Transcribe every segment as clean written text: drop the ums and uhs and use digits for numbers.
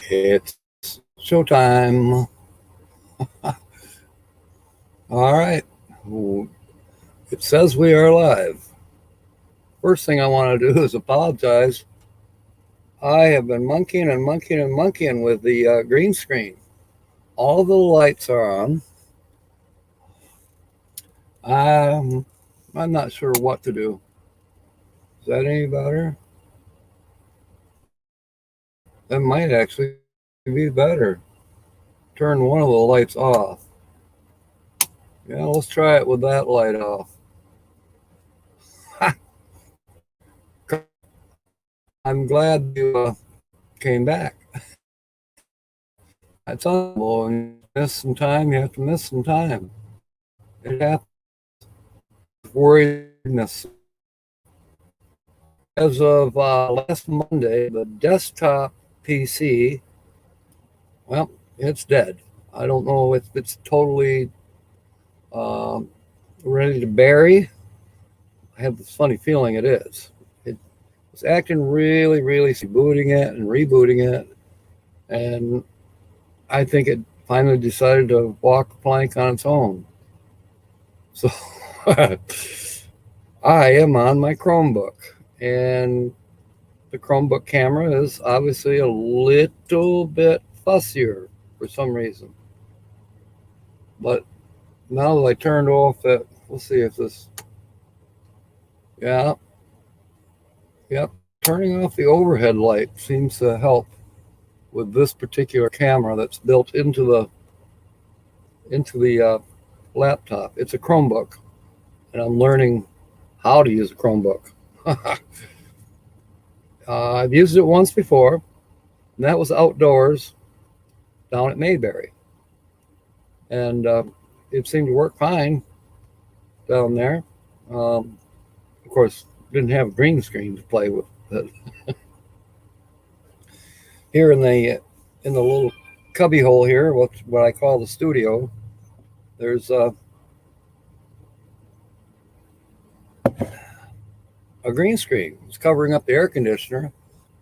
It's showtime. All right. It says we are live. First thing I want to do is apologize. I have been monkeying with the green screen. All the lights are on. I'm not sure what to do. Is that any better? That might actually be better. Turn one of the lights off. Yeah, let's try it with that light off. I'm glad you came back. That's unbelievable. And you miss some time, you have to miss some time. It happens. Worriedness. As of last Monday, the desktop PC, well, it's dead. I don't know if it's totally ready to bury. I have this funny feeling it is. It was acting really, booting it and rebooting it. And I think it finally decided to walk the plank on its own. So I am on my Chromebook. And the Chromebook camera is obviously a little bit fussier for some reason. But now that I turned off it, we'll see if this, yeah, yep, turning off the overhead light seems to help with this particular camera that's built into the laptop. It's a Chromebook, and I'm learning how to use a Chromebook. I've used it once before, and that was outdoors down at Mayberry. And it seemed to work fine down there. Of course, didn't have a green screen to play with. But here in the little cubby hole here, what I call the studio, there's a green screen. It's covering up the air conditioner.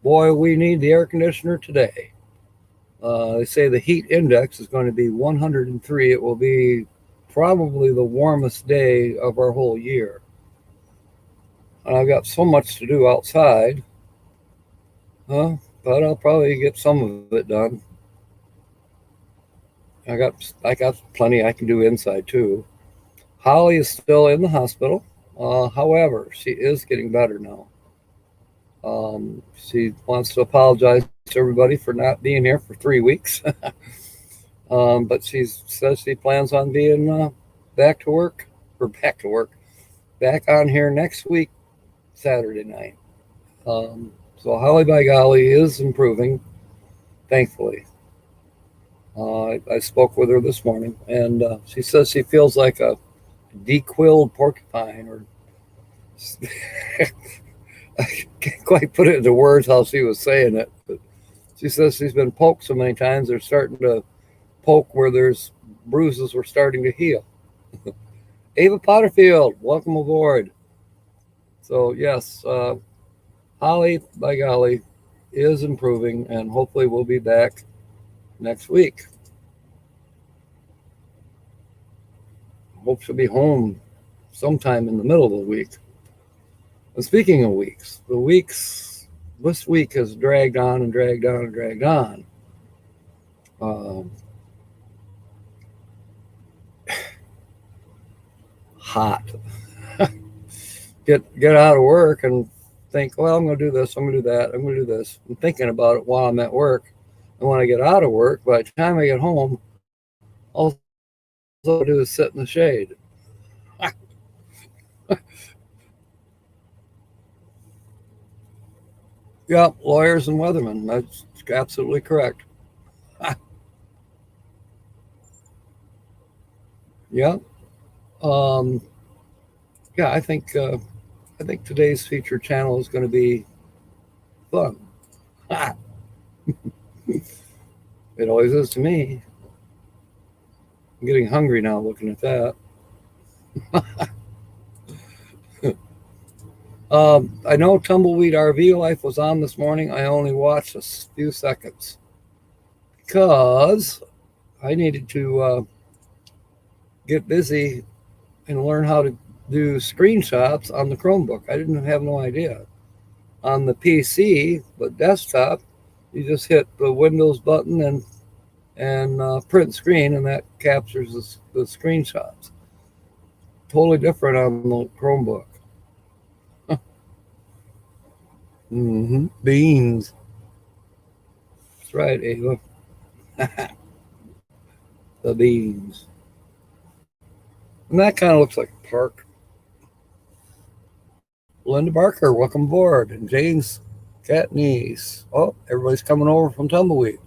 Boy, we need the air conditioner today. They say the heat index is going to be 103. It will be probably the warmest day of our whole year. And I've got so much to do outside, but I'll probably get some of it done. I got plenty I can do inside too. Holly is still in the hospital. However, she is getting better now. She wants to apologize to everybody for not being here for 3 weeks. But she says she plans on being back to work, or back on here next week, Saturday night. So Holly by golly is improving, thankfully. I spoke with her this morning, and she says she feels like a dequilled porcupine, or I can't quite put it into words how she was saying it, but she says she's been poked so many times they're starting to poke where there's bruises were starting to heal. Ava Potterfield, welcome aboard. So yes, Holly, by golly, is improving, and hopefully we'll be back next week. Hope she'll be home sometime in the middle of the week. And speaking of weeks, this week has dragged on and dragged on and dragged on. Hot. Get out of work and think, well, I'm going to do this, I'm going to do that, I'm going to do this. I'm thinking about it while I'm at work. And when I get out of work, by the time I get home, all I do is sit in the shade. Yep, lawyers and weathermen. That's absolutely correct. Yep. Um, yeah, I think today's featured channel is going to be fun. It always is to me. I'm getting hungry now looking at that. I know Tumbleweed RV Life was on this morning. I only watched a few seconds. because I needed to get busy and learn how to do screenshots on the Chromebook. I didn't have no idea. On the PC, but desktop, you just hit the Windows button and print screen, and that captures the screenshots. Totally different on the Chromebook. Beans. That's right, Ava. The beans. And that kind of looks like a park. Linda Barker, welcome aboard. And Jane's cat niece. Oh, everybody's coming over from Tumbleweed.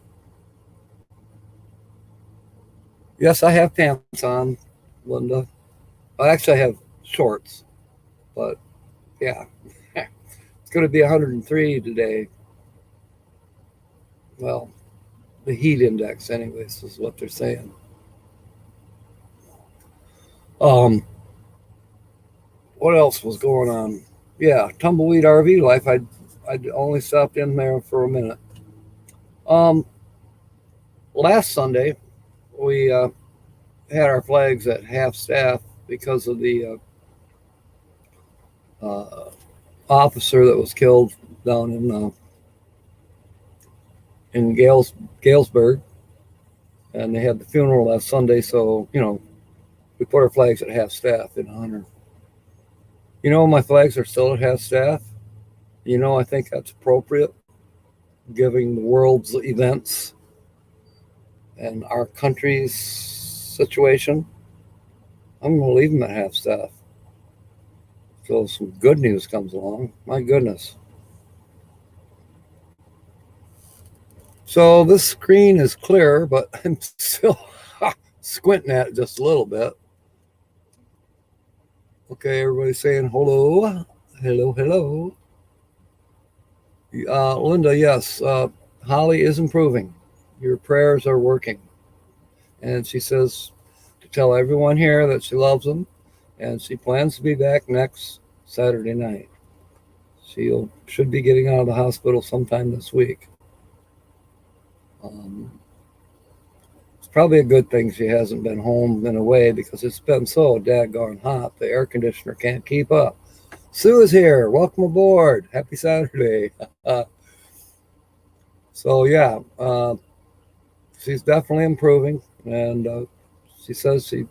Yes, I have pants on, Linda. I have shorts, but yeah. It's going to be 103 today. Well, the heat index, anyways, is what they're saying. What else was going on? Yeah, Tumbleweed RV life. I'd only stopped in there for a minute. Last Sunday, we had our flags at half staff because of the officer that was killed down in Galesburg, and they had the funeral last Sunday. So we put our flags at half staff in honor. My flags are still at half staff. I think that's appropriate, given the world's events and our country's situation. I'm going to leave them at half staff. So some good news comes along. My goodness. So this screen is clear, but I'm still squinting at it just a little bit. Okay, everybody's saying hello. Hello. Linda, yes, Holly is improving. Your prayers are working. And she says to tell everyone here that she loves them, and she plans to be back next Saturday night. She should be getting out of the hospital sometime this week. It's probably a good thing she hasn't been home and away, because it's been so daggone hot. The air conditioner can't keep up. Sue is here. Welcome aboard. Happy Saturday. So yeah, she's definitely improving, and she says she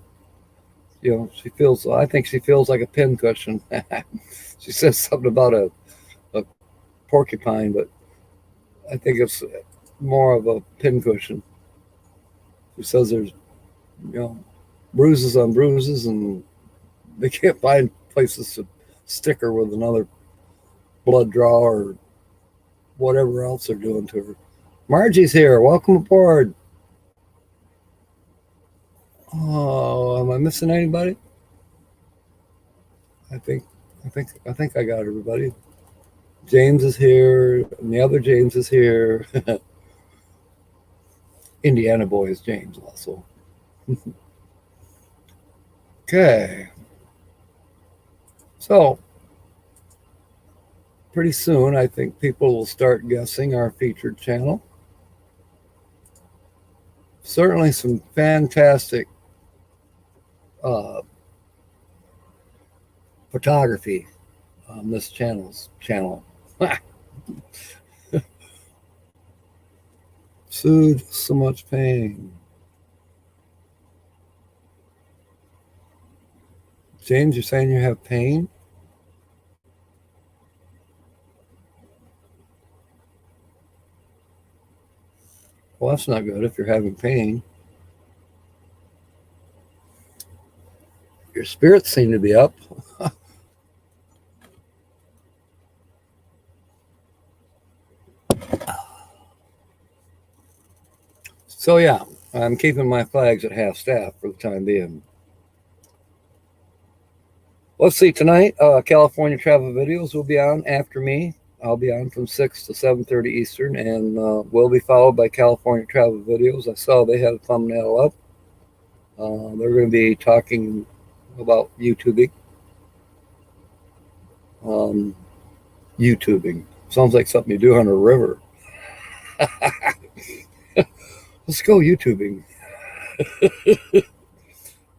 feels. I think she feels like a pincushion. She says something about a porcupine, but I think it's more of a pincushion. She says there's bruises on bruises, and they can't find places to stick her with another blood draw or whatever else they're doing to her. Margie's here. Welcome aboard. Oh, am I missing anybody? I think I got everybody. James is here, and the other James is here. Indiana boy is James also. Okay. So pretty soon, I think people will start guessing our featured channel. Certainly some fantastic photography on this channel. Soothe so much pain. James, you're saying you have pain? Well, that's not good if you're having pain. Your spirits seem to be up. So yeah, I'm keeping my flags at half staff for the time being. Let's see, tonight, California Travel Videos will be on after me. I'll be on from 6 to 7:30 Eastern, and will be followed by California Travel Videos. I saw they had a thumbnail up. They're going to be talking about YouTubing. YouTubing. Sounds like something you do on a river. Let's go YouTubing.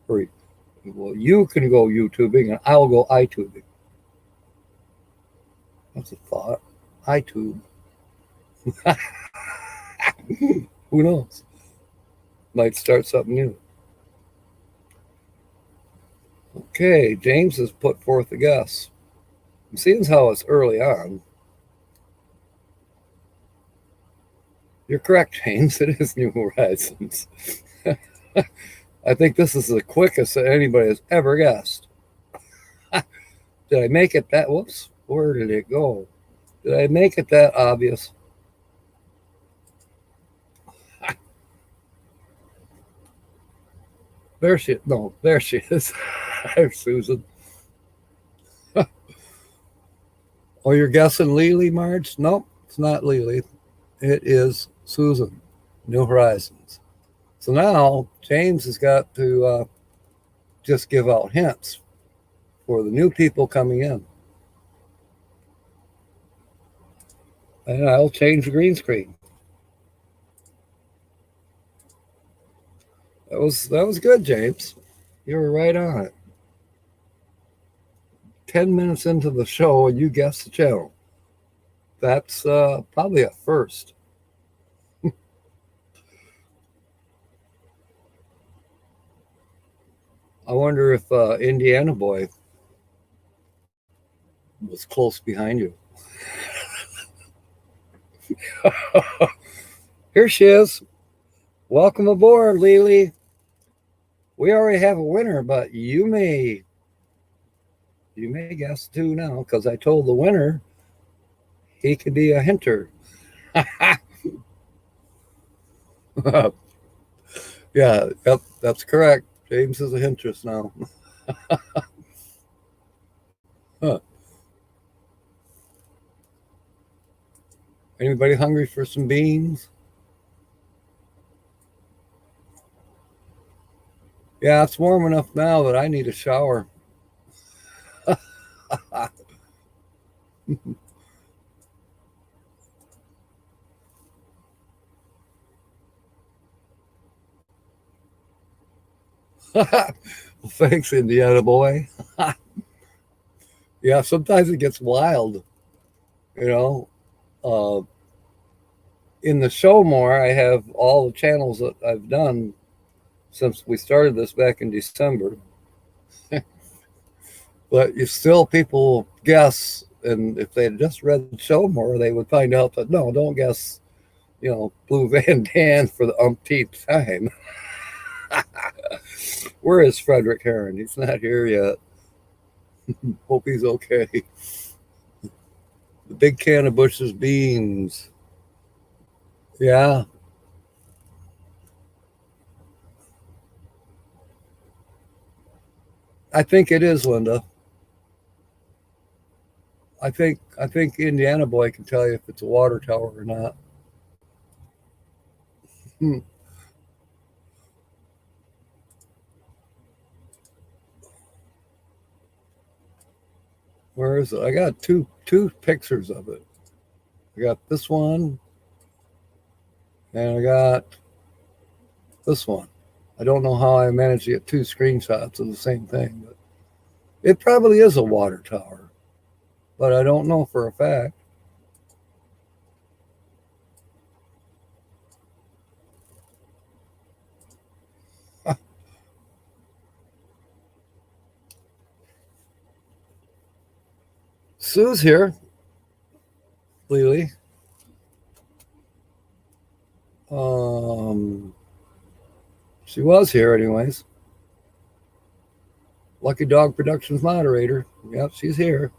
Or, well, you can go YouTubing and I'll go iTubing. That's a thought. iTube. Who knows? Might start something new. Okay, James has put forth a guess. Seeing how it's early on, you're correct, James. It is New Horizons. I think this is the quickest that anybody has ever guessed. Did I make it that? Whoops. Where did it go? Did I make it that obvious? There she is. No, there she is. There's Susan. Oh, you're guessing Lily, Marge? Nope, it's not Lily. It is Susan. New Horizons. So now James has got to just give out hints for the new people coming in. And I'll change the green screen. That was good, James. You were right on it. 10 minutes into the show and you guessed the channel. That's probably a first. I wonder if Indiana Boy was close behind you. Here she is. Welcome aboard, Lily. We already have a winner, but you may guess too now, because I told the winner he could be a hinter. Yeah, yep, that's correct. James is a hintress now. Huh. Anybody hungry for some beans? Yeah, it's warm enough now that I need a shower. Well, thanks, Indiana Boy. Yeah, sometimes it gets wild, you know. In the show more, I have all the channels that I've done since we started this back in December. But you still, people guess, and if they had just read the show more, they would find out that no, don't guess, Blue Van Dan for the umpteenth time. Where is Frederick Heron? He's not here yet. Hope he's okay. The big can of Bush's beans. Yeah. I think it is, Linda. I think Indiana Boy can tell you if it's a water tower or not. Where is it? I got two pictures of it. I got this one, and I got this one. I don't know how I managed to get two screenshots of the same thing, but it probably is a water tower, but I don't know for a fact. Sue's here, Lily. She was here anyways. Lucky Dog Productions moderator. Yep, she's here.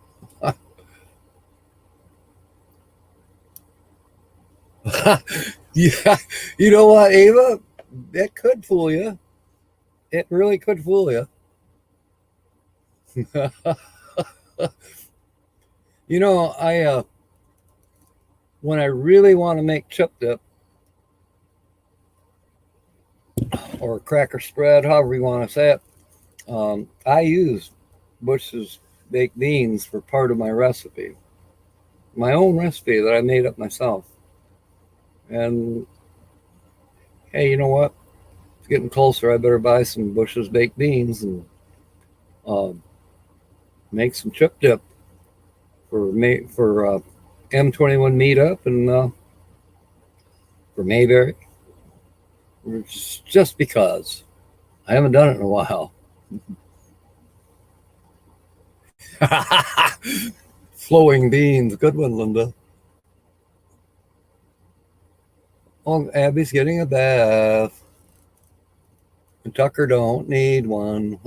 Yeah, you know what, Ava? It could fool you. It really could fool you. I when I really want to make chip dip or cracker spread, however you want to say it, I use Bush's baked beans for part of my recipe, my own recipe that I made up myself. And hey, you know what? It's getting closer. I better buy some Bush's baked beans and uh, make some chip dip for M21 meetup and for Mayberry. Just because I haven't done it in a while. Flowing beans. Good one, Linda. Oh, Abby's getting a bath. And Tucker don't need one.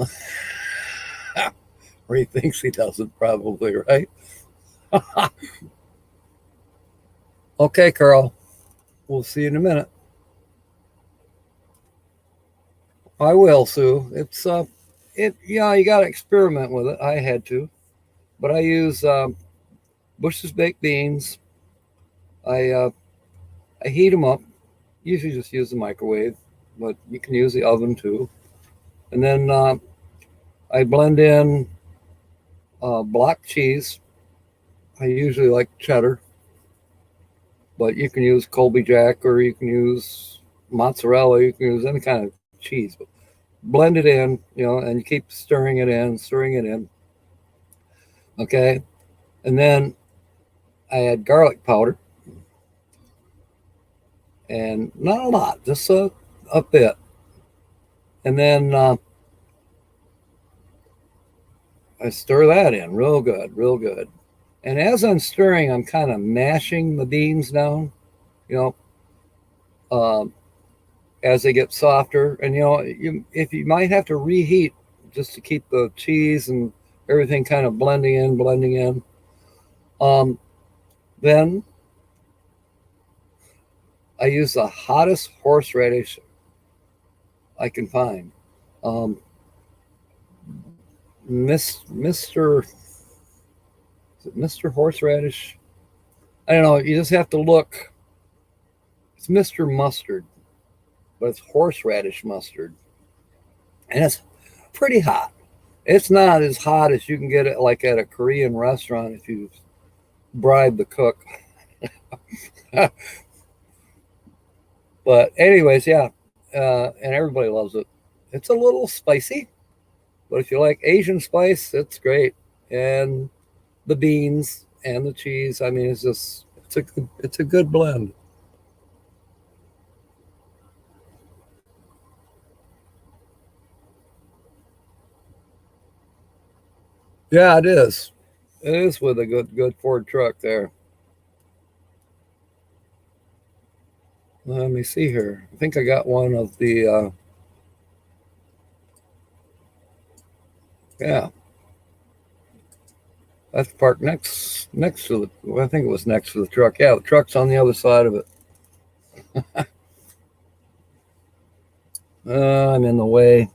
Or he thinks he doesn't, probably, right? Okay, Carl. We'll see you in a minute. I will, Sue. It's you got to experiment with it. I had to, but I use Bush's baked beans. I heat them up. Usually just use the microwave, but you can use the oven too. And then I blend in block cheese. I usually like cheddar, but you can use Colby Jack or you can use mozzarella. You can use any kind of cheese. But blend it in, and you keep stirring it in. Okay. And then I add garlic powder. And not a lot, just a bit. And then I stir that in real good. And as I'm stirring, I'm kind of mashing the beans down, as they get softer. And, if you might have to reheat just to keep the cheese and everything kind of blending in. Then I use the hottest horseradish I can find. Mr. Horseradish? I don't know. You just have to look. It's Mr. Mustard, but it's horseradish mustard. And it's pretty hot. It's not as hot as you can get it like at a Korean restaurant if you bribe the cook. But anyways, yeah. And everybody loves it. It's a little spicy, but if you like Asian spice, it's great. And the beans and the cheese, I mean, it's a good blend. Yeah, it is. It is with a good Ford truck there. Let me see here. I think I got one of the yeah. That's parked next to the. I think it was next to the truck. Yeah, the truck's on the other side of it. I'm in the way.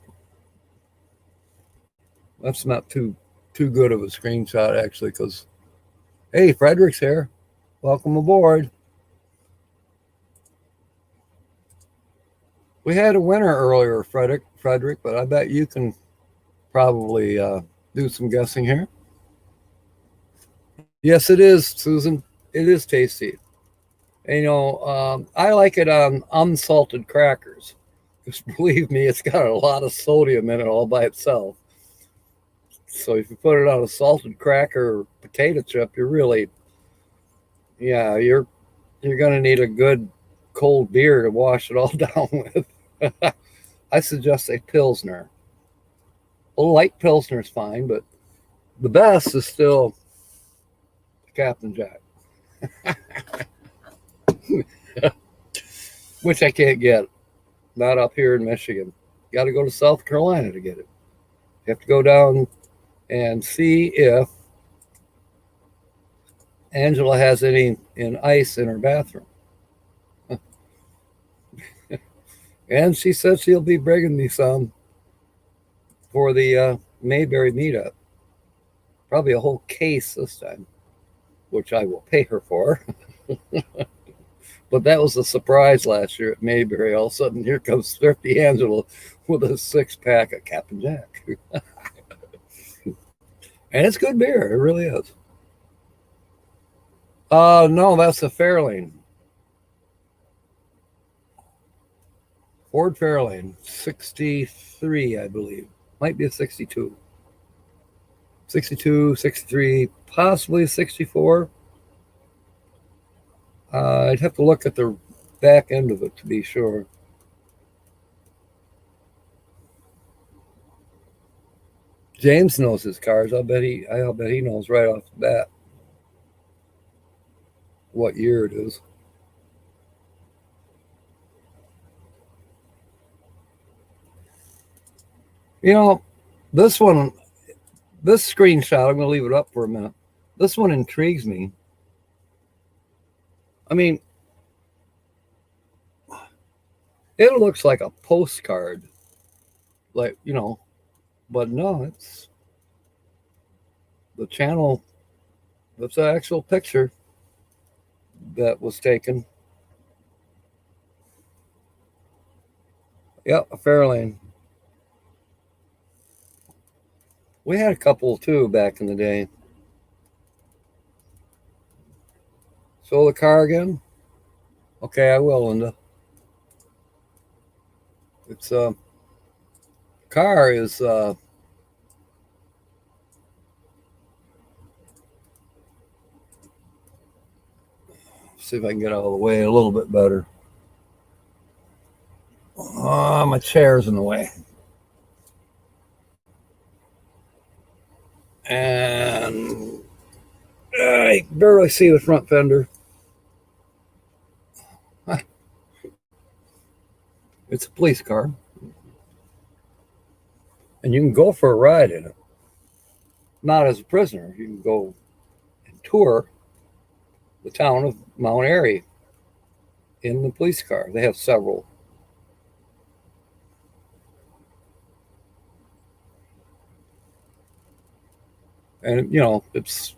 That's not too good of a screenshot actually, because hey, Frederick's here. Welcome aboard. We had a winner earlier, Frederick, but I bet you can probably do some guessing here. Yes, it is, Susan. It is tasty. And, I like it on unsalted crackers. Because believe me, it's got a lot of sodium in it all by itself. So if you put it on a salted cracker or potato chip, you're going to need a good cold beer to wash it all down with. I suggest a Pilsner. A light Pilsner is fine, but the best is still Captain Jack. Which I can't get. Not up here in Michigan. Got to go to South Carolina to get it. You have to go down and see if Angela has any in ice in her bathroom. And she said she'll be bringing me some for the Mayberry meetup. Probably a whole case this time, which I will pay her for. But that was a surprise last year at Mayberry. All of a sudden, here comes Thrifty Angela with a 6-pack of Captain Jack. And it's good beer. It really is. No, that's a Fairlane. Ford Fairlane, 63, I believe. Might be a 62. 62, 63, possibly a 64. I'd have to look at the back end of it to be sure. James knows his cars. I'll bet he knows right off the bat what year it is. You know, this screenshot, I'm going to leave it up for a minute. This one intrigues me. I mean, it looks like a postcard, like, you know, but no, it's the channel. That's an actual picture that was taken. Yep, a Fairlane. We had a couple too back in the day. So the car again? Okay, I will, Linda. It's car is see if I can get out of the way a little bit better. My chair's in the way. And I barely see the front fender. It's a police car. And you can go for a ride in it. Not as a prisoner. You can go and tour the town of Mount Airy in the police car. They have several. And, you know, it's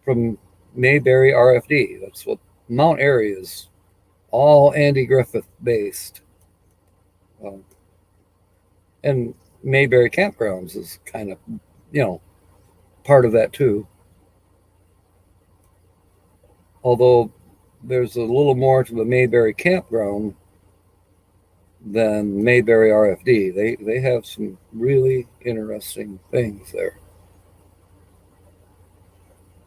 from Mayberry RFD. That's what Mount Airy is. All Andy Griffith based. And Mayberry Campgrounds is kind of, you know, part of that too. Although there's a little more to the Mayberry Campground than Mayberry RFD. They have some really interesting things there.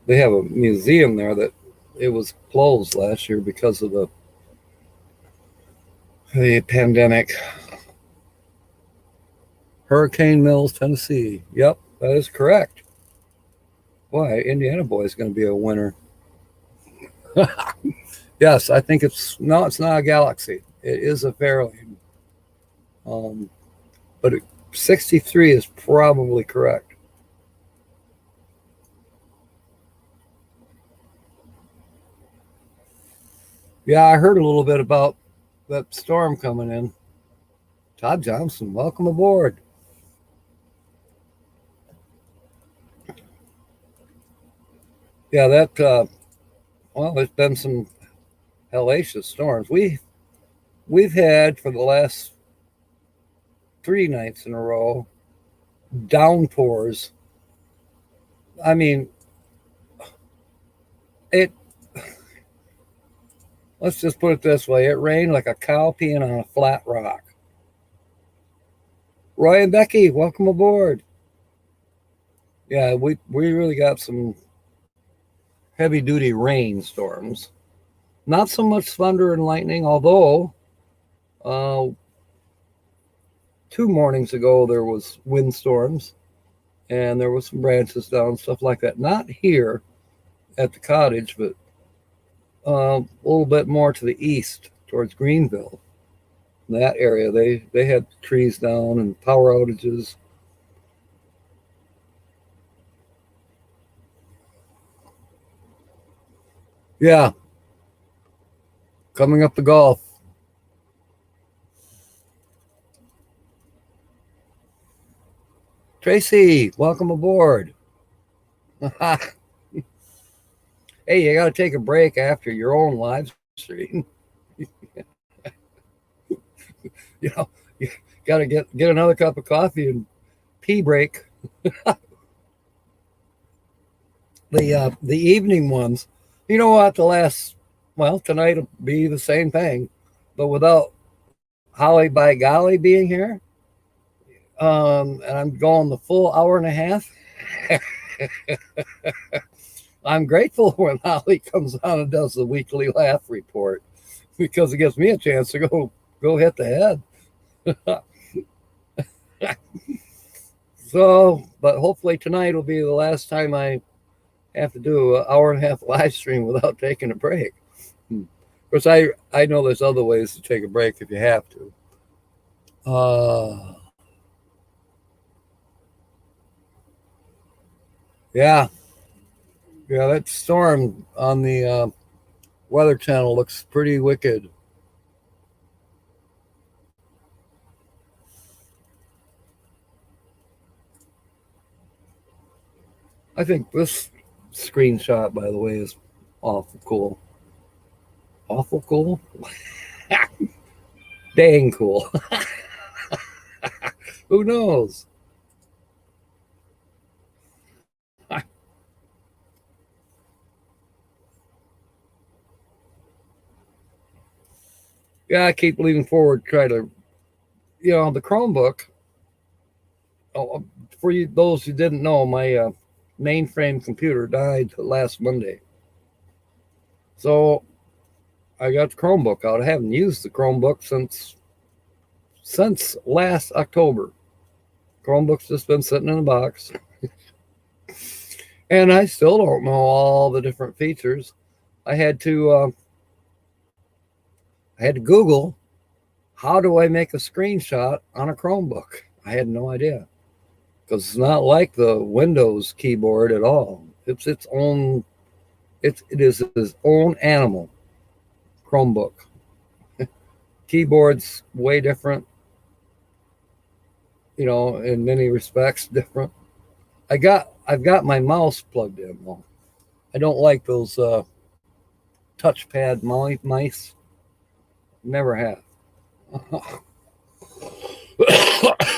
They have a museum there that it was closed last year because of the pandemic. Hurricane Mills, Tennessee. Yep, that is correct. Boy, Indiana Boy is going to be a winner. Yes, I think it's not a Galaxy. It is a Fairlane. But 63 is probably correct. Yeah, I heard a little bit about that storm coming in. Todd Johnson, welcome aboard. Yeah, that well, there's been some hellacious storms. We've had for the last 3 nights in a row downpours. I mean, let's just put it this way. It rained like a cow peeing on a flat rock. Roy and Becky, welcome aboard. Yeah, we really got some heavy duty rain storms. Not so much thunder and lightning, although 2 mornings ago there was windstorms and there was some branches down, stuff like that. Not here at the cottage, but a little bit more to the east towards Greenville. In that area, they had trees down and power outages. Yeah, coming up the Gulf. Tracy, welcome aboard. Hey, you got to take a break after your own live stream. You know, you got to get another cup of coffee and pee break. The evening ones, you know what? Tonight will be the same thing, but without Holly by golly being here. And I'm going the full hour and a half. I'm grateful when Holly comes on and does the weekly laugh report because it gives me a chance to go hit the head. So, but hopefully tonight will be the last time I have to do an hour and a half live stream without taking a break. Of course, I know there's other ways to take a break if you have to. Yeah, that storm on the Weather Channel looks pretty wicked. I think this screenshot, by the way, is awful cool. Awful cool? Dang cool. Who knows? Yeah, I keep leaning forward, try to, the Chromebook. Oh, for you, those who didn't know, my mainframe computer died last Monday. So I got the Chromebook out. I haven't used the Chromebook since last October. Chromebook's just been sitting in a box. And I still don't know all the different features. I had to Google, how do I make a screenshot on a Chromebook? I had no idea. Because it's not like the Windows keyboard at all. It's its own, it is its own animal, Chromebook. Keyboard's way different, in many respects different. I've got my mouse plugged in though. I don't like those touchpad mice. Never have.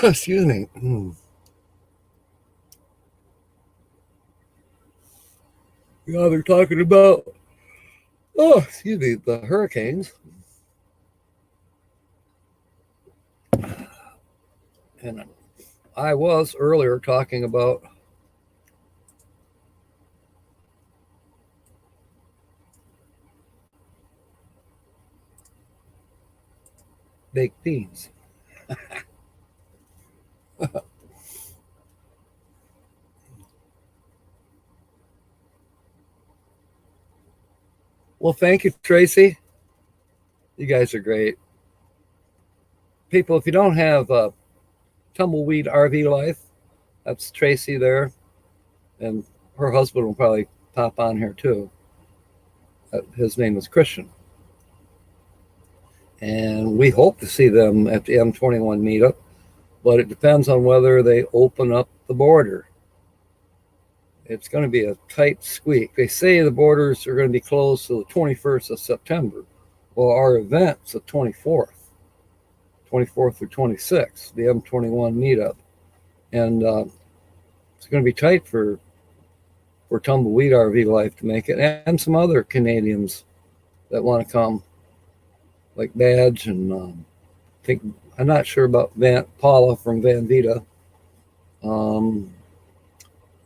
Excuse me. Yeah, they're talking about, the hurricanes. And I was earlier talking about baked beans. Well, thank you, Tracy. You guys are great. People, if you don't have Tumbleweed RV Life, that's Tracy there. And her husband will probably pop on here too. His name is Christian. And we hope to see them at the M21 meetup, but it depends on whether they open up the border. It's going to be a tight squeak. They say the borders are going to be closed till the 21st of September. Well, our event's the 24th through 26th, the M21 meetup. And it's going to be tight for Tumbleweed RV Life to make it, and some other Canadians that want to come, like Badge and I think, I'm not sure about Paula from Van Vita,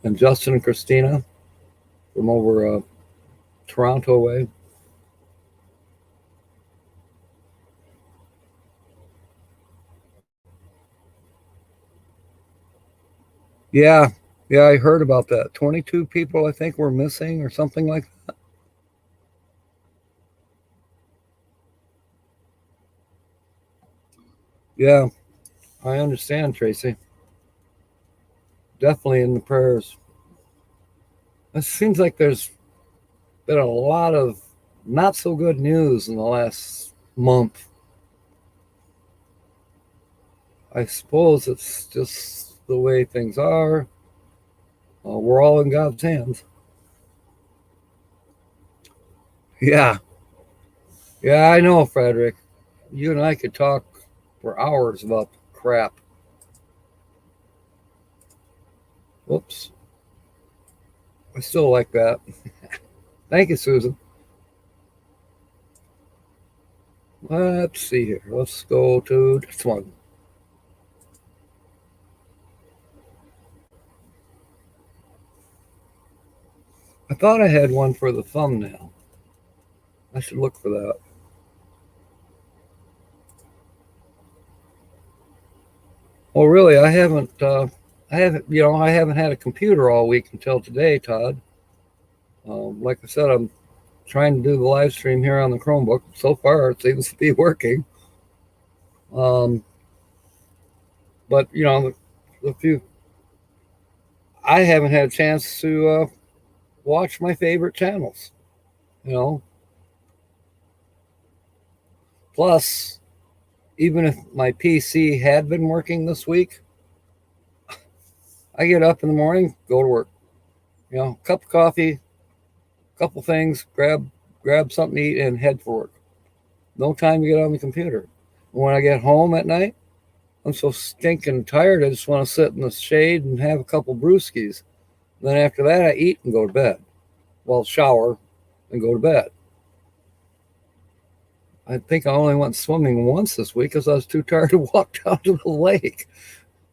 and Justin and Christina from over Toronto way. Yeah, I heard about that. 22 people, I think, were missing or something like that. Yeah, I understand, Tracy. Definitely in the prayers. It seems like there's been a lot of not so good news in the last month. I suppose it's just the way things are. We're all in God's hands. Yeah, I know, Frederick. You and I could talk for hours about crap. Whoops. I still like that. Thank you, Susan. Let's see here. Let's go to this one. I thought I had one for the thumbnail. I should look for that. Well, really, I haven't had a computer all week until today, Todd. Like I said, I'm trying to do the live stream here on the Chromebook. So far, it seems to be working. But I haven't had a chance to watch my favorite channels. Plus, even if my PC had been working this week, I get up in the morning, go to work. Cup of coffee, couple things, grab something to eat, and head for work. No time to get on the computer. When I get home at night, I'm so stinking tired, I just want to sit in the shade and have a couple brewskis. Then after that, I eat and go to bed. Well, shower and go to bed. I think I only went swimming once this week because I was too tired to walk down to the lake.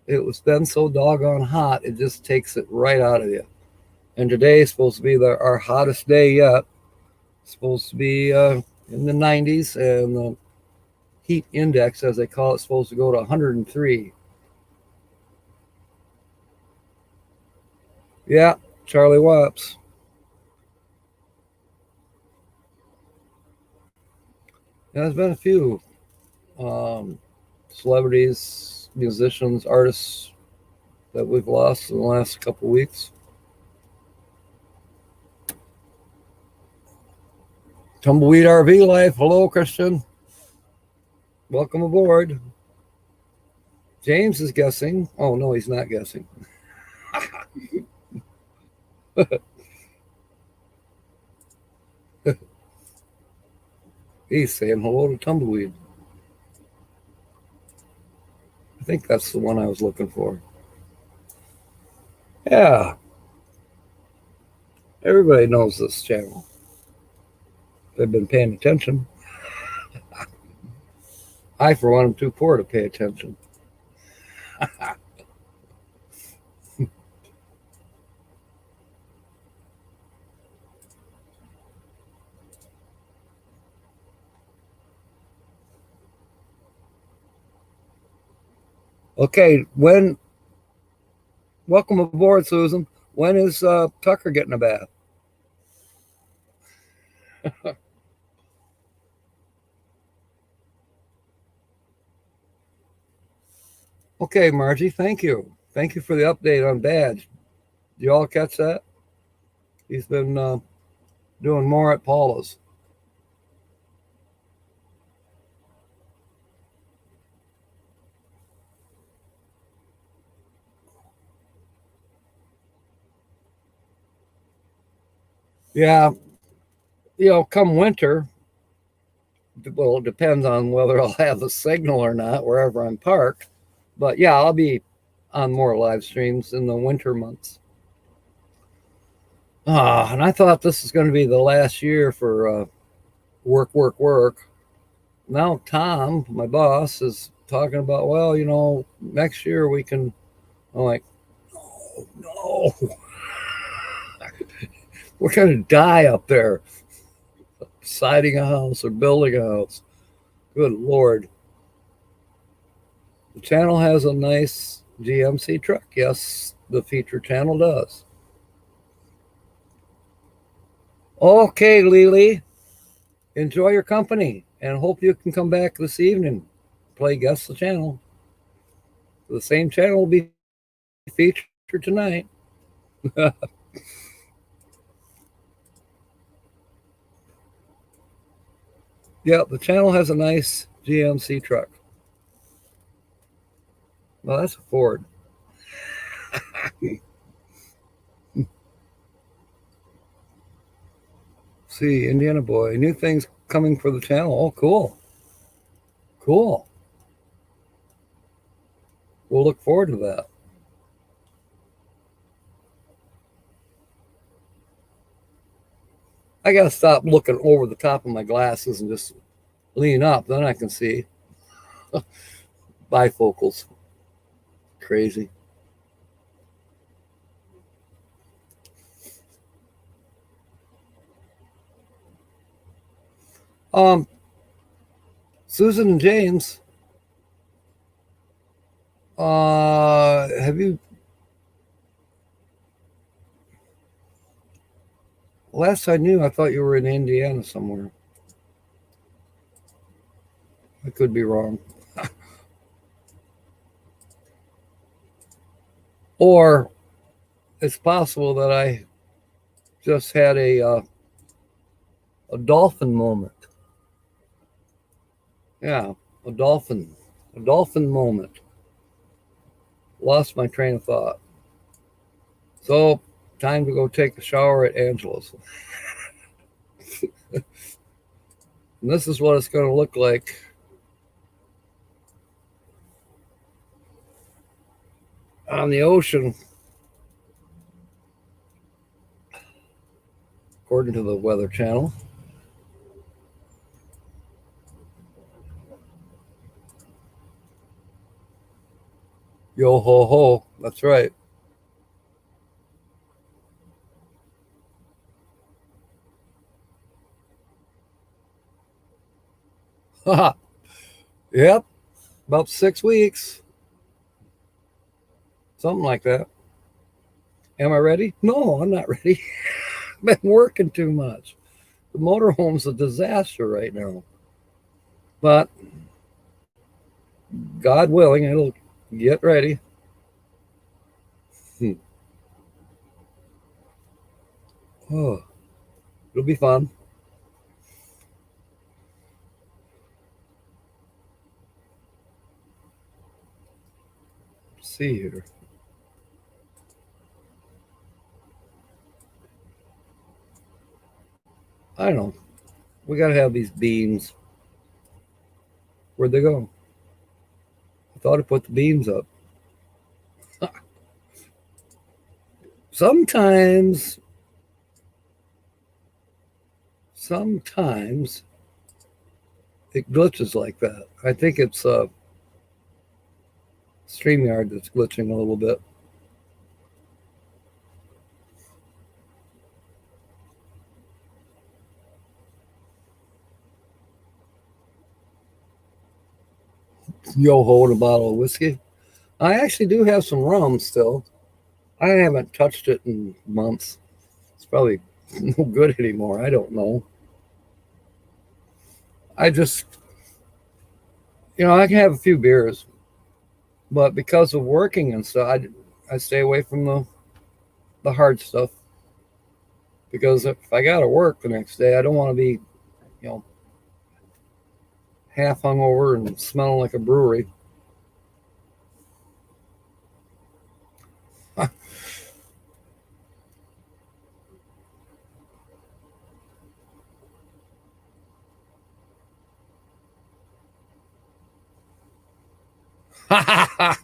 It was been so doggone hot, it just takes it right out of you. And today is supposed to be our hottest day yet. It's supposed to be in the 90s, and the heat index, as they call it, is supposed to go to 103. Yeah, Charlie Watts. There's been a few celebrities, musicians, artists that we've lost in the last couple of weeks. Tumbleweed RV Life. Hello, Christian. Welcome aboard. James is guessing. Oh, no, he's not guessing. He's saying hello to Tumbleweed. I think that's the one I was looking for. Yeah. Everybody knows this channel. They've been paying attention. I, for one, am too poor to pay attention. Okay, welcome aboard, Susan. When is Tucker getting a bath? Okay, Margie, thank you. Thank you for the update on Badge. Did you all catch that? He's been doing more at Paula's. Yeah, come winter, well, it depends on whether I'll have the signal or not wherever I'm parked. But yeah, I'll be on more live streams in the winter months. And I thought this was going to be the last year for work. Now Tom, my boss, is talking about, well, next year we can. I'm like, no. We're going to die up there, siding a house or building a house. Good Lord. The channel has a nice GMC truck. Yes, the feature channel does. Okay, Lily. Enjoy your company and hope you can come back this evening. Play Guess the Channel. The same channel will be featured tonight. Yeah, the channel has a nice GMC truck. Well, that's a Ford. See, Indiana boy, new things coming for the channel. Oh, cool. Cool. We'll look forward to that. I got to stop looking over the top of my glasses and just lean up, then I can see. Bifocals. Crazy. Susan and James, have you? Last I knew, I thought you were in Indiana somewhere. I could be wrong. Or it's possible that I just had a dolphin moment. Yeah, a dolphin moment. Lost my train of thought. So, time to go take a shower at Angela's. And this is what it's going to look like on the ocean, according to the Weather Channel. Yo ho ho, that's right. Yep, about 6 weeks. Something like that. Am I ready? No, I'm not ready. I've been working too much. The motorhome's a disaster right now. But God willing, it'll get ready. Oh, it'll be fun. Let's see here. I don't know. We got to have these beams. Where'd they go? I thought I put the beams up. Sometimes it glitches like that. I think it's StreamYard that's glitching a little bit. Yo-ho and a bottle of whiskey. I actually do have some rum still. I haven't touched it in months. It's probably no good anymore. I don't know. I just, I can have a few beers, but because of working and stuff, I stay away from the hard stuff. Because if I got to work the next day, I don't want to be, half hungover and smelling like a brewery. I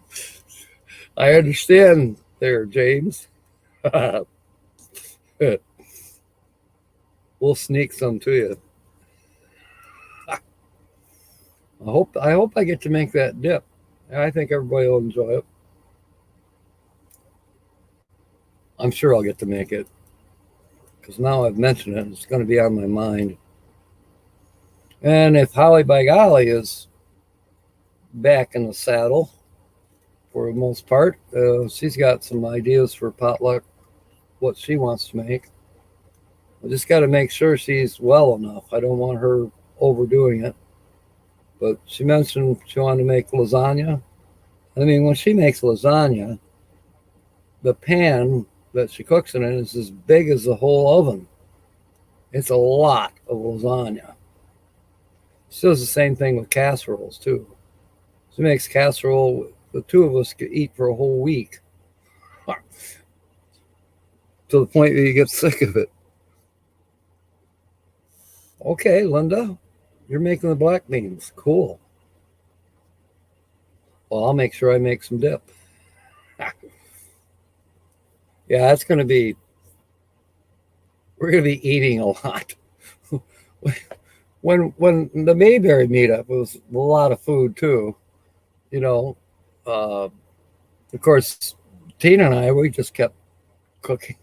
understand there, James. We'll sneak some to you. I hope I get to make that dip. I think everybody will enjoy it. I'm sure I'll get to make it because now I've mentioned it, it's going to be on my mind. And if Holly by Golly is back in the saddle for the most part, she's got some ideas for potluck, what she wants to make. I just got to make sure she's well enough. I don't want her overdoing it. But she mentioned she wanted to make lasagna. I mean, when she makes lasagna, the pan that she cooks in it is as big as the whole oven. It's a lot of lasagna. She does the same thing with casseroles, too. She makes casserole the two of us could eat for a whole week. To the point where you get sick of it. Okay, Linda, you're making the black beans. Cool. Well, I'll make sure I make some dip. Yeah, we're going to be eating a lot. when the Mayberry meetup, it was a lot of food too. You know, of course, Tina and I, we just kept cooking.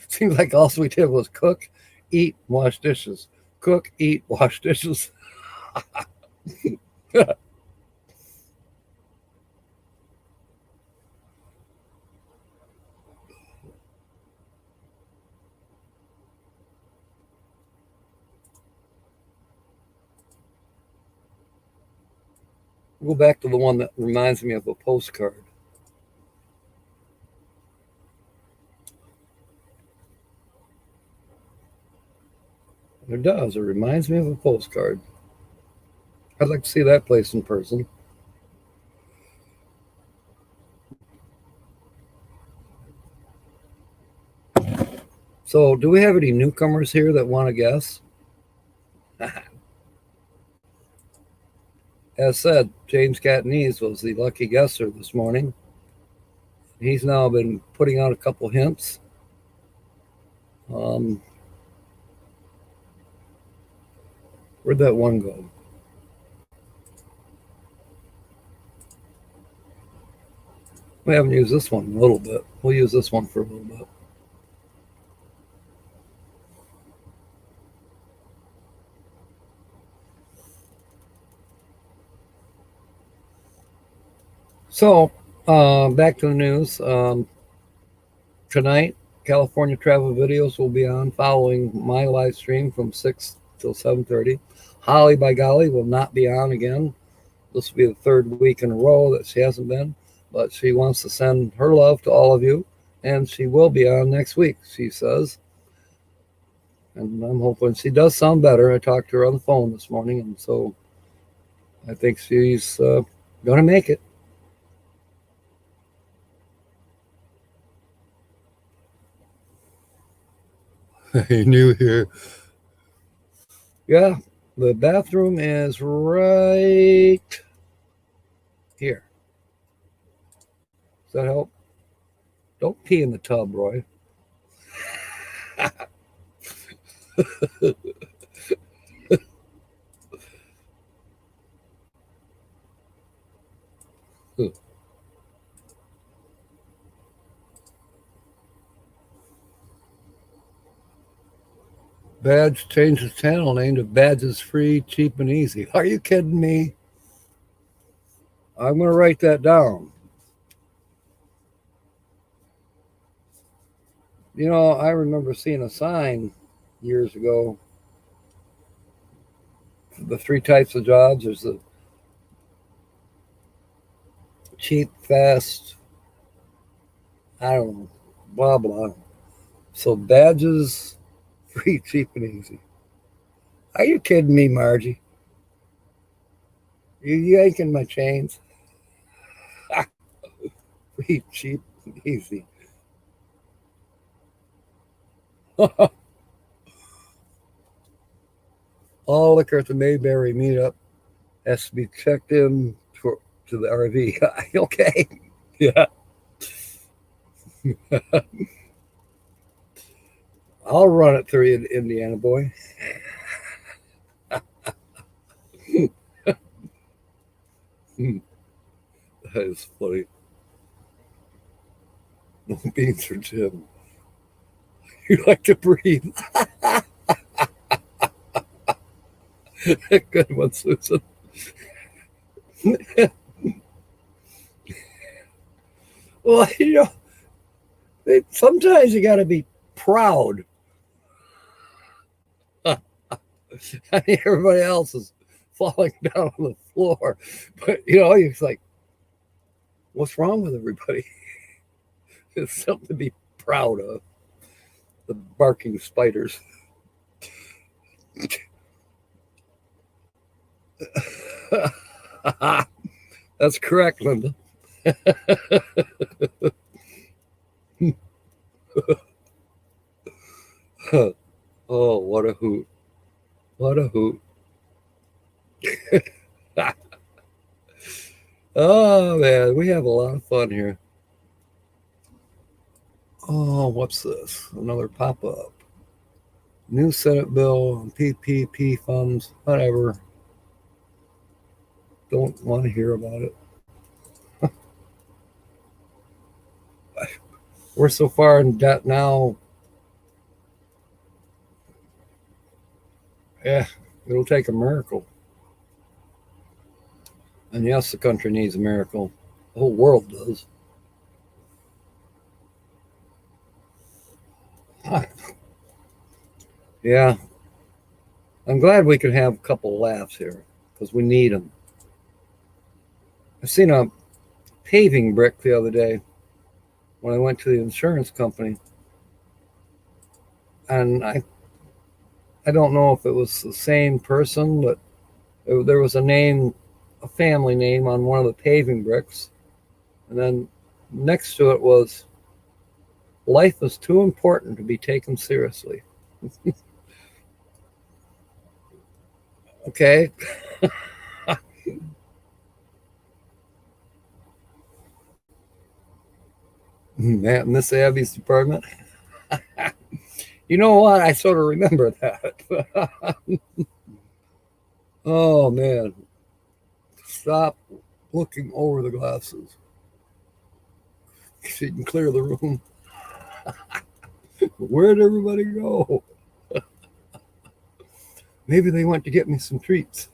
Seems like all we did was cook, eat, wash dishes. Cook, eat, wash dishes. Go back to the one that reminds me of a postcard. It does. It reminds me of a postcard. I'd like to see that place in person. So, do we have any newcomers here that want to guess? As said, James Catanese was the lucky guesser this morning. He's now been putting out a couple hints. Where'd that one go? We haven't used this one in a little bit. We'll use this one for a little bit. So, back to the news. Tonight, California Travel Videos will be on following my live stream from 6 till 7:30. Holly, by golly, will not be on again. This will be the third week in a row that she hasn't been, but she wants to send her love to all of you, and she will be on next week, she says. And I'm hoping she does sound better. I talked to her on the phone this morning, and so I think she's going to make it. New here. Yeah, the bathroom is right here. Does that help? Don't pee in the tub, Roy. Badge changed his channel name to Badges Free, Cheap, and Easy. Are you kidding me? I'm going to write that down. You know, I remember seeing a sign years ago. The three types of jobs. There's the cheap, fast, I don't know, blah, blah. So badges, free, cheap, and easy. Are you kidding me, Margie? You yanking my chains? Free, cheap, and easy. All liquor at the Mayberry meetup has to be checked in to the RV. Okay. Yeah. I'll run it through you, Indiana boy. That is funny. No beans for Jim. You like to breathe. Good one, Susan. Well, you know, sometimes you got to be proud. I mean, everybody else is falling down on the floor, but you know, it's like, what's wrong with everybody? It's something to be proud of. The barking spiders. That's correct, Linda. Oh, what a hoot. What a hoot. Oh, man, we have a lot of fun here. Oh, what's this? Another pop-up. New Senate bill, PPP funds, whatever. Don't want to hear about it. We're so far in debt now. Yeah, it'll take a miracle. And yes, the country needs a miracle. The whole world does. Yeah, I'm glad we could have a couple laughs here because we need them. I seen a paving brick the other day when I went to the insurance company, and I don't know if it was the same person, but there was a name, a family name on one of the paving bricks, and then next to it was, "Life is too important to be taken seriously." Okay. Miss Abby's department. You know what? I sort of remember that. Oh man. Stop looking over the glasses. So you can clear the room. Where'd everybody go? Maybe they went to get me some treats.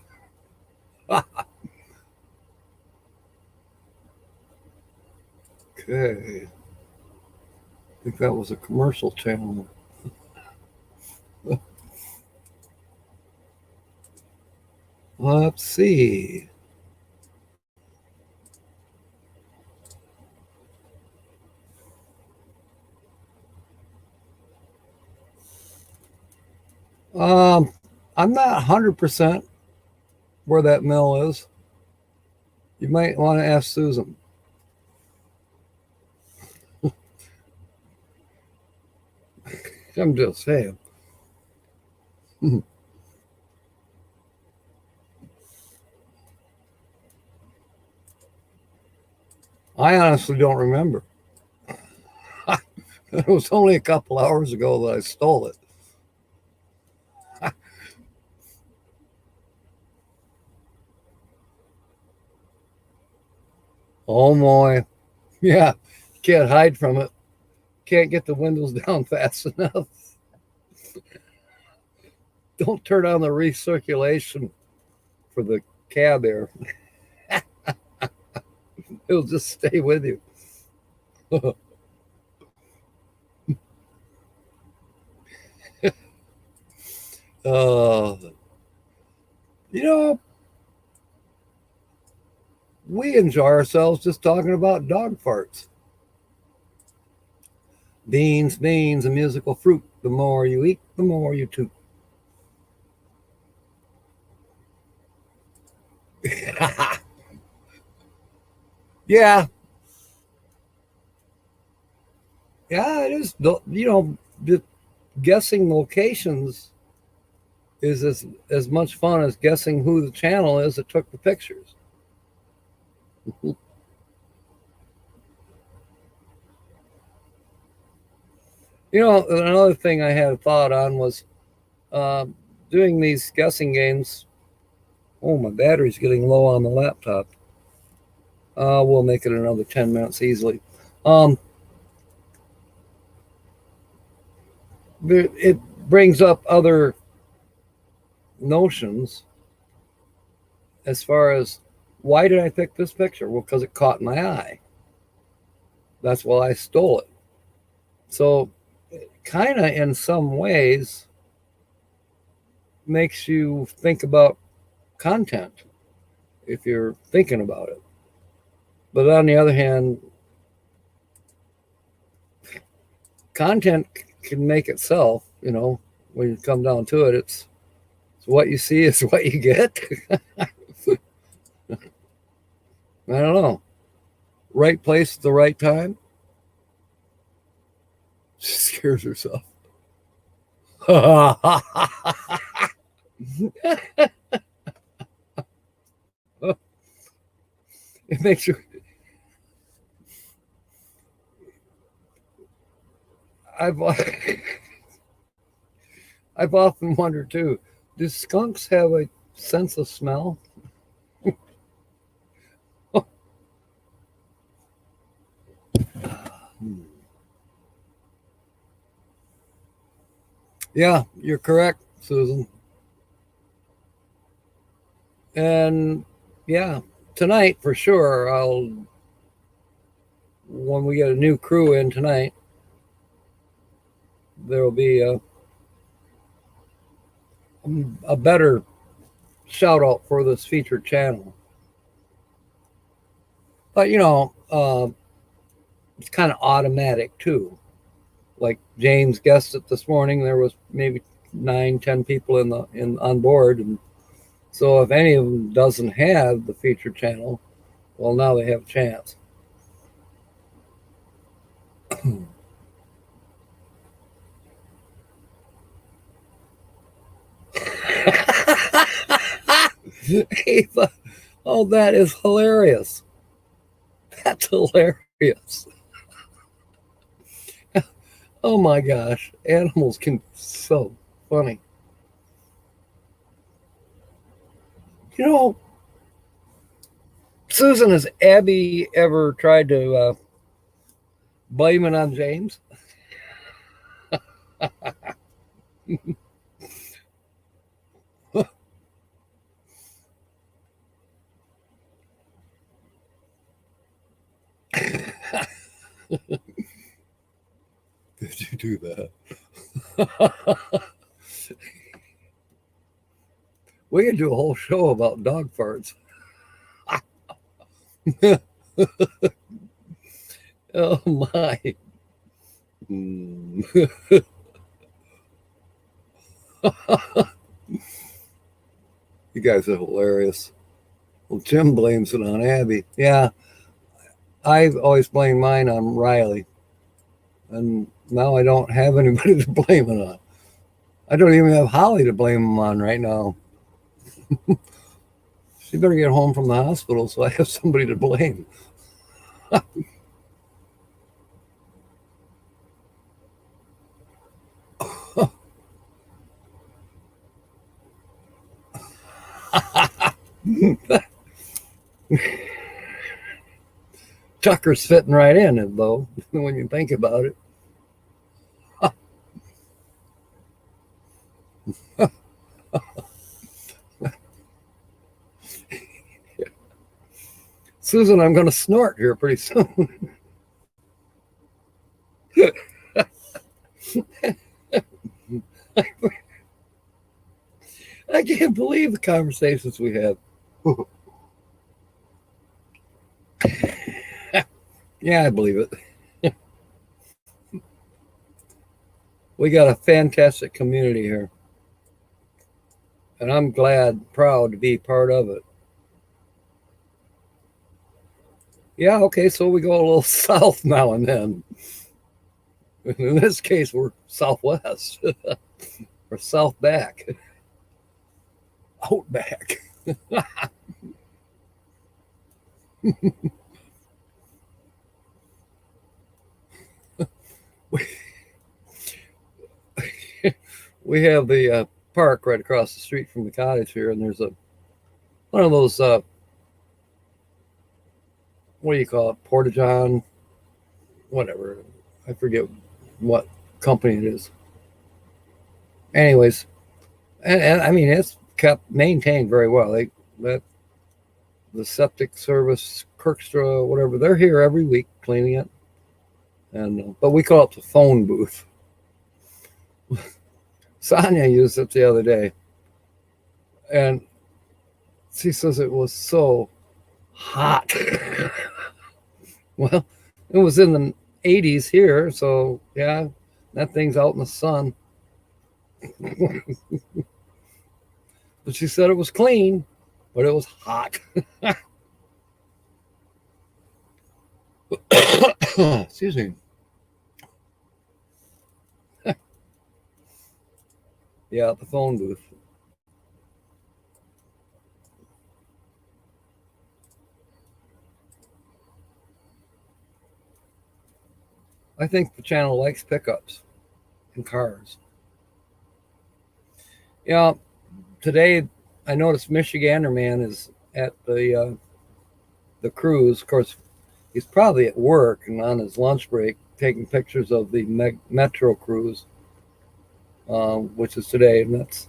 Okay. I think that was a commercial channel. Let's see. I'm not 100% where that mill is. You might want to ask Susan. I'm just saying. I honestly don't remember. It was only a couple hours ago that I stole it. Oh boy. Yeah. Can't hide from it. Can't get the windows down fast enough. Don't turn on the recirculation for the cab air. It'll just stay with you. uh, you know, we enjoy ourselves just talking about dog farts. Beans, beans, a musical fruit. The more you eat, the more you toot. Yeah, yeah, it is. Guessing locations is as much fun as guessing who the channel is that took the pictures. Another thing I had a thought on was uh, doing these guessing games. Oh, my battery's getting low on the laptop. We'll make it another 10 minutes easily. It brings up other notions as far as why did I pick this picture? Well, because it caught my eye. That's why I stole it. So, kind of in some ways makes you think about content if you're thinking about it. But on the other hand, content can make itself, when you come down to it, it's what you see is what you get. I don't know. Right place at the right time. She scares herself. It makes you. I've I've often wondered too, do skunks have a sense of smell? Yeah, you're correct, Susan. And yeah, tonight for sure, when we get a new crew in tonight, there will be a better shout out for this featured channel. But it's kind of automatic too. Like James guessed it this morning, there was maybe 9, 10 people in on board, and so if any of them doesn't have the featured channel, well, now they have a chance. Ava, oh, that is hilarious. That's hilarious. Oh my gosh, animals can be so funny. You know, Susan, has Abby ever tried to blame it on James? Did you do that? We could do a whole show about dog farts. Oh my. You guys are hilarious. Well, Jim blames it on Abby. Yeah, I've always blamed mine on Riley. And now I don't have anybody to blame it on. I don't even have Holly to blame him on right now. She better get home from the hospital so I have somebody to blame. Tucker's fitting right in, though, when you think about it. Susan, I'm going to snort here pretty soon. I can't believe the conversations we have. Yeah, I believe it. We got a fantastic community here. And I'm proud to be part of it. Yeah, okay, so we go a little south now and then. In this case, we're southwest. Or south back. Outback. We have the park right across the street from the cottage here, and there's one of those what do you call it, porta-john, whatever, I forget what company it is. Anyways, and I mean, it's kept maintained very well. The septic service, Kirkstra, whatever, they're here every week cleaning it. And but we call it the phone booth. Sonia used it the other day, and she says it was so hot. Well, it was in the 80s here, so yeah, that thing's out in the sun. But she said it was clean, but it was hot. Excuse me. Yeah, the phone booth. I think the channel likes pickups and cars. Yeah, today I noticed Michigander Man is at the cruise. Of course, he's probably at work and on his lunch break taking pictures of the Metro cruise, which is today. And that's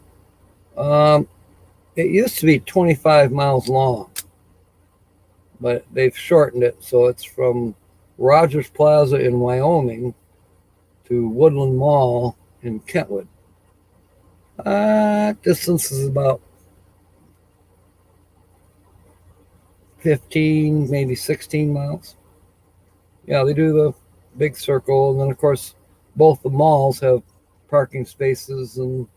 um, it used to be 25 miles long, but they've shortened it, so it's from Rogers Plaza in Wyoming to Woodland Mall in Kentwood. Distance is about 15, maybe 16 miles. Yeah, they do the big circle, and then of course both the malls have parking spaces, and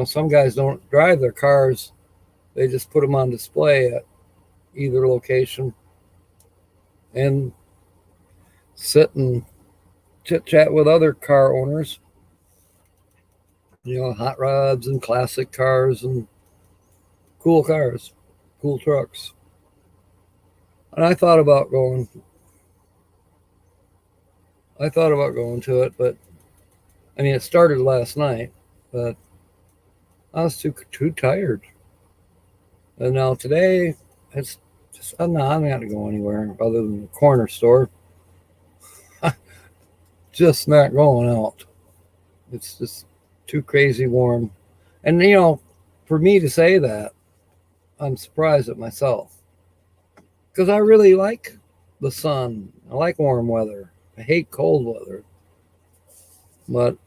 some guys don't drive their cars; they just put them on display at either location and sit and chit chat with other car owners. Hot rods and classic cars and cool cars, cool trucks. And I thought about going. To it, but I mean, it started last night, but I was too tired. And now today, it's just I'm not going to go anywhere other than the corner store. Just not going out. It's just too crazy warm. And for me to say that, I'm surprised at myself because I really like the sun. I like warm weather. I hate cold weather, but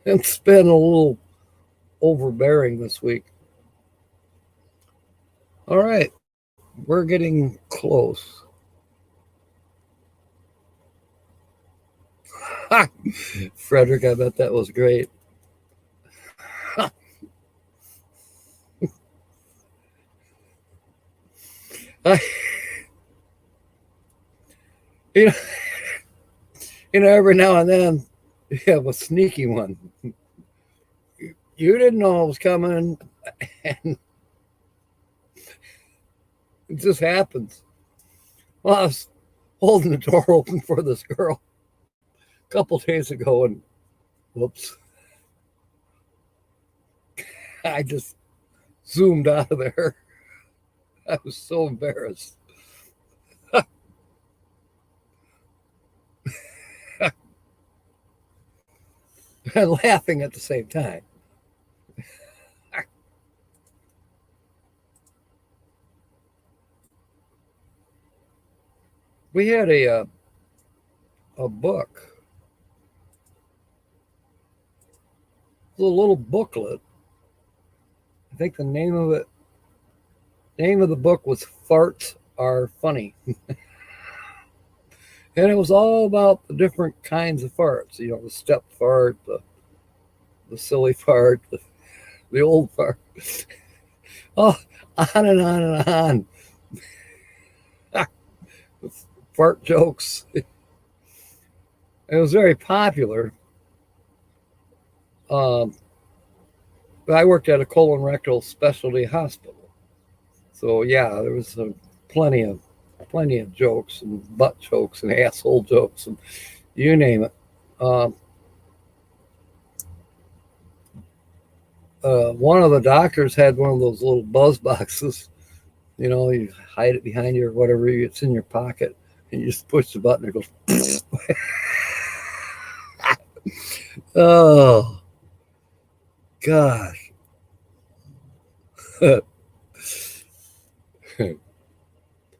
it's been a little overbearing this week. All right, we're getting close. Frederick, I bet that was great. you know, every now and then you have a sneaky one. You didn't know it was coming, and it just happens. Well, I was holding the door open for this girl a couple days ago, and whoops, I just zoomed out of there. I was so embarrassed. And laughing at the same time. We had a book, a little booklet. I think the name of the book was "Farts Are Funny," and it was all about the different kinds of farts. The step fart, the silly fart, the old fart. Oh, on and on and on. Fart jokes. It was very popular. I worked at a colon rectal specialty hospital, so yeah, there was plenty of jokes and butt jokes and asshole jokes and you name it. One of the doctors had one of those little buzz boxes. You hide it behind you or whatever. It's in your pocket, and you just push the button. It goes. Oh, gosh.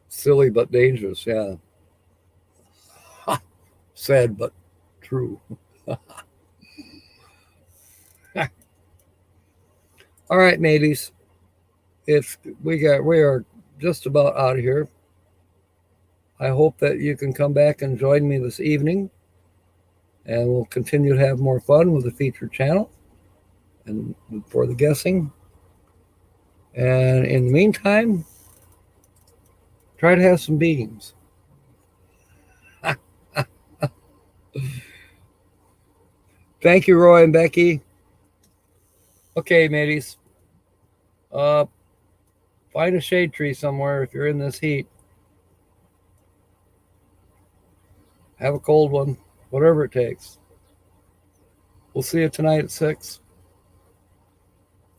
Silly but dangerous, yeah. Sad but true. All right, mateys. We are just about out of here. I hope that you can come back and join me this evening, and we'll continue to have more fun with the featured channel and for the guessing. And in the meantime, try to have some beans. Thank you, Roy and Becky. Okay, mateys. Find a shade tree somewhere if you're in this heat. Have a cold one, whatever it takes. We'll see you tonight at 6.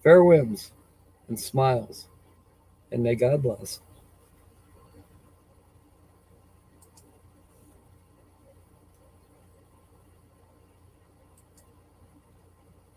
Fair winds and smiles, and may God bless.